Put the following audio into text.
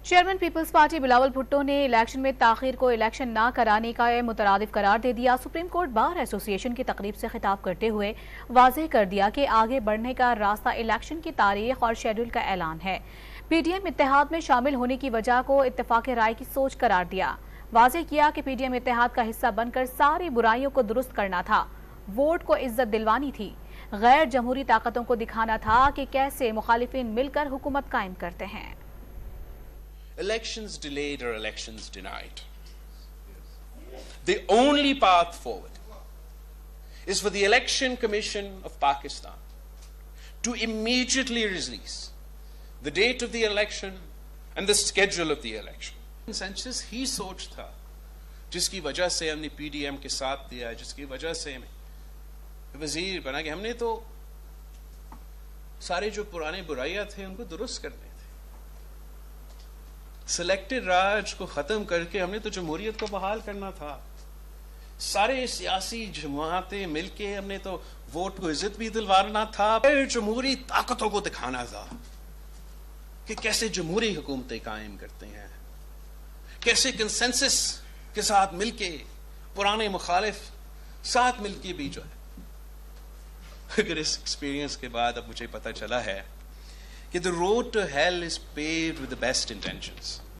Chairman People's Party Bilawal Bhutto نے election میں تاخیر کو الیکشن نہ کرانے کا مترادف قرار دے دیا۔ سپریم کورٹ بار ایسوسی ایشن کی تقریب سے خطاب کرتے ہوئے واضح کر دیا کہ آگے بڑھنے کا راستہ الیکشن کی تاریخ اور شیڈول کا اعلان ہے۔ پی ڈی ایم اتحاد میں شامل ہونے کی وجہ کو اتفاق رائے کی سوچ قرار دیا۔ واضح کیا کہ پی ڈی ایم اتحاد کا حصہ بن کر ساری برائیوں کو درست کرنا تھا، ووٹ کو عزت دلوانی تھی، غیر جمہوری طاقتوں کو دکھانا تھا کہ کیسے مخالفین مل کر حکومت قائم کرتے ہیں۔ Elections delayed or elections denied. The only path forward is for the Election Commission of Pakistan to immediately release the date of the election and the schedule of the election. Consensus ہی سوچ تھا جس کی وجہ سے ہم نے P D M کے ساتھ دیا، جس کی وجہ سے ہمیں وزیر بنا کہ ہم نے تو سارے جو پرانے برائیاں تھے ان کو درست کرنے تھے، سلیکٹڈ راج کو ختم کر کے ہم نے تو جمہوریت کو بحال کرنا تھا، سارے سیاسی جماعتیں مل کے ہم نے تو ووٹ کو عزت بھی دلوانا تھا، پھر جمہوری طاقتوں کو دکھانا تھا کہ کیسے جمہوری حکومتیں قائم کرتے ہیں، کیسے کنسنسس کے ساتھ مل کے پرانے مخالف ساتھ مل کے بھی جو ہے۔ اگر اس ایکسپیرینس کے بعد اب مجھے پتہ چلا ہے کہ the road to hell is paved with the best intentions.